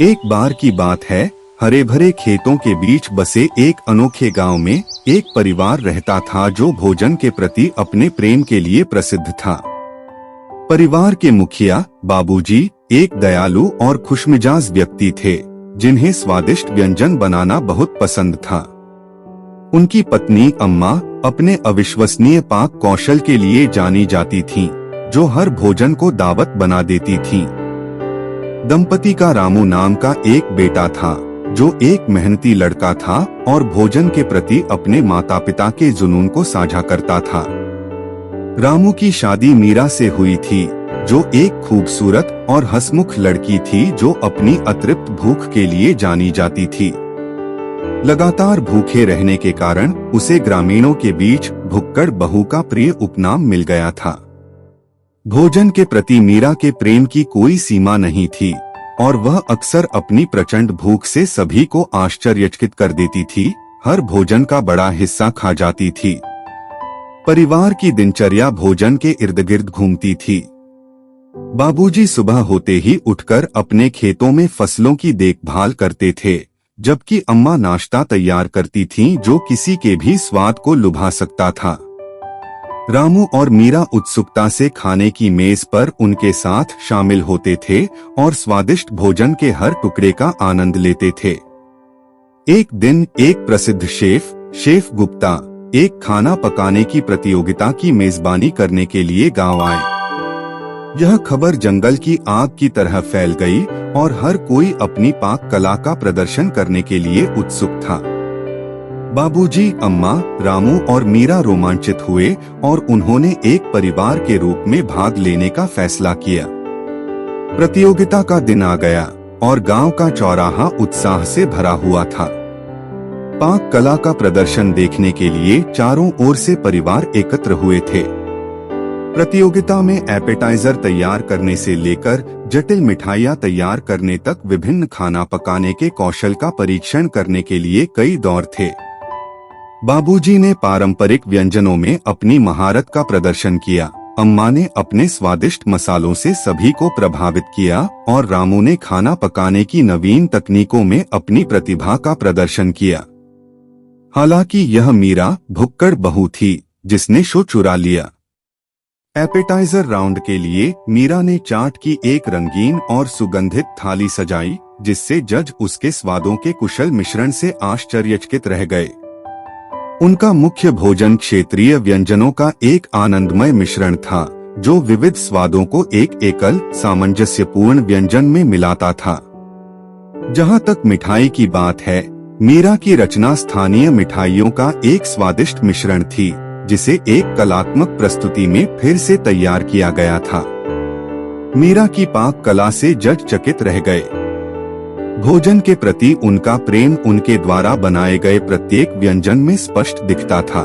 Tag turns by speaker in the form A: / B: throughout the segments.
A: एक बार की बात है, हरे भरे खेतों के बीच बसे एक अनोखे गांव में एक परिवार रहता था जो भोजन के प्रति अपने प्रेम के लिए प्रसिद्ध था। परिवार के मुखिया बाबूजी एक दयालु और खुशमिजाज व्यक्ति थे, जिन्हें स्वादिष्ट व्यंजन बनाना बहुत पसंद था। उनकी पत्नी अम्मा अपने अविश्वसनीय पाक कौशल के लिए जानी जाती थीं, जो हर भोजन को दावत बना देती थीं। दंपति का रामू नाम का एक बेटा था, जो एक मेहनती लड़का था और भोजन के प्रति अपने माता पिता के जुनून को साझा करता था। रामू की शादी मीरा से हुई थी, जो एक खूबसूरत और हंसमुख लड़की थी जो अपनी अतृप्त भूख के लिए जानी जाती थी। लगातार भूखे रहने के कारण उसे ग्रामीणों के बीच भुक्कड़ बहू का प्रिय उपनाम मिल गया था। भोजन के प्रति मीरा के प्रेम की कोई सीमा नहीं थी और वह अक्सर अपनी प्रचंड भूख से सभी को आश्चर्यचकित कर देती थी। हर भोजन का बड़ा हिस्सा खा जाती थी। परिवार की दिनचर्या भोजन के इर्द गिर्द घूमती थी। बाबूजी सुबह होते ही उठकर अपने खेतों में फसलों की देखभाल करते थे, जबकि अम्मा नाश्ता तैयार करती थीं, जो किसी के भी स्वाद को लुभा सकता था। रामू और मीरा उत्सुकता से खाने की मेज पर उनके साथ शामिल होते थे और स्वादिष्ट भोजन के हर टुकड़े का आनंद लेते थे। एक दिन एक प्रसिद्ध शेफ गुप्ता एक खाना पकाने की प्रतियोगिता की मेजबानी करने के लिए गांव आए। यह खबर जंगल की आग की तरह फैल गई और हर कोई अपनी पाक कला का प्रदर्शन करने के लिए उत्सुक था। बाबूजी, अम्मा, रामू और मीरा रोमांचित हुए और उन्होंने एक परिवार के रूप में भाग लेने का फैसला किया। प्रतियोगिता का दिन आ गया और गांव का चौराहा उत्साह से भरा हुआ था। पाक कला का प्रदर्शन देखने के लिए चारों ओर से परिवार एकत्र हुए थे। प्रतियोगिता में एपेटाइजर तैयार करने से लेकर जटिल मिठाइयाँ तैयार करने तक विभिन्न खाना पकाने के कौशल का परीक्षण करने के लिए कई दौर थे। बाबूजी ने पारंपरिक व्यंजनों में अपनी महारत का प्रदर्शन किया, अम्मा ने अपने स्वादिष्ट मसालों से सभी को प्रभावित किया और रामू ने खाना पकाने की नवीन तकनीकों में अपनी प्रतिभा का प्रदर्शन किया। हालांकि यह मीरा भुक्कड़ बहू थी, जिसने शो चुरा लिया। एपेटाइजर राउंड के लिए मीरा ने चाट की एक रंगीन और सुगंधित थाली सजाई, जिससे जज उसके स्वादों के कुशल मिश्रण से आश्चर्यचकित रह गए। उनका मुख्य भोजन क्षेत्रीय व्यंजनों का एक आनंदमय मिश्रण था, जो विविध स्वादों को एक एकल सामंजस्यपूर्ण व्यंजन में मिलाता था। जहां तक मिठाई की बात है, मीरा की रचना स्थानीय मिठाइयों का एक स्वादिष्ट मिश्रण थी, जिसे एक कलात्मक प्रस्तुति में फिर से तैयार किया गया था। मीरा की पाक कला से जज चकित रह गए। भोजन के प्रति उनका प्रेम उनके द्वारा बनाए गए प्रत्येक व्यंजन में स्पष्ट दिखता था।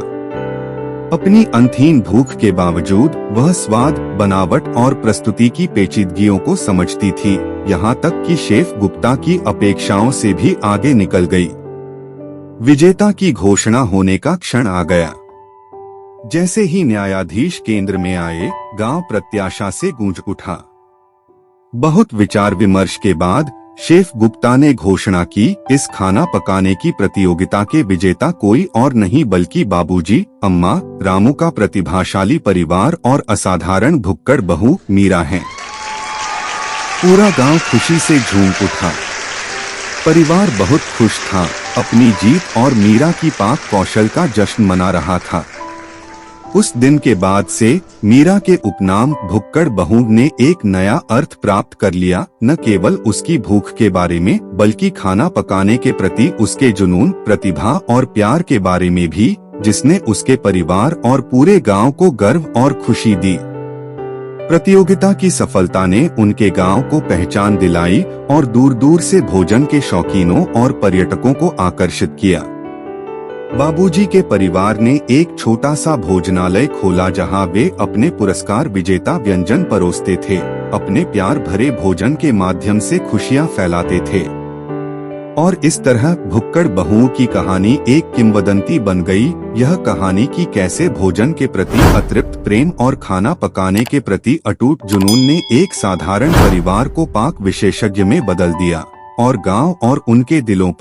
A: अपनी अनथीन भूख के बावजूद वह स्वाद, बनावट और प्रस्तुति की पेचीदगियों को समझती थी, यहाँ तक कि शेफ गुप्ता की अपेक्षाओं से भी आगे निकल गई। विजेता की घोषणा होने का क्षण आ गया। जैसे ही न्यायाधीश केंद्र में आए, गांव प्रत्याशा से गूंज उठा। बहुत विचार विमर्श के बाद शेफ गुप्ता ने घोषणा की, इस खाना पकाने की प्रतियोगिता के विजेता कोई और नहीं बल्कि बाबूजी, अम्मा, रामू का प्रतिभाशाली परिवार और असाधारण भुक्कड़ बहू मीरा हैं। पूरा गांव खुशी से झूम उठा। परिवार बहुत खुश था, अपनी जीत और मीरा की पाक कौशल का जश्न मना रहा था। उस दिन के बाद से मीरा के उपनाम भुक्कड़ बहू ने एक नया अर्थ प्राप्त कर लिया, न केवल उसकी भूख के बारे में बल्कि खाना पकाने के प्रति उसके जुनून, प्रतिभा और प्यार के बारे में भी, जिसने उसके परिवार और पूरे गांव को गर्व और खुशी दी। प्रतियोगिता की सफलता ने उनके गांव को पहचान दिलाई और दूर दूर से भोजन के शौकीनों और पर्यटकों को आकर्षित किया। बाबूजी के परिवार ने एक छोटा सा भोजनालय खोला, जहां वे अपने पुरस्कार विजेता व्यंजन परोसते थे, अपने प्यार भरे भोजन के माध्यम से खुशियां फैलाते थे। और इस तरह भुक्कड़ बहुओं की कहानी एक किंवदंती बन गई। यह कहानी कि कैसे भोजन के प्रति अतृप्त प्रेम और खाना पकाने के प्रति अटूट जुनून ने एक साधारण परिवार को पाक विशेषज्ञ में बदल दिया। और गांव और उनके दिलों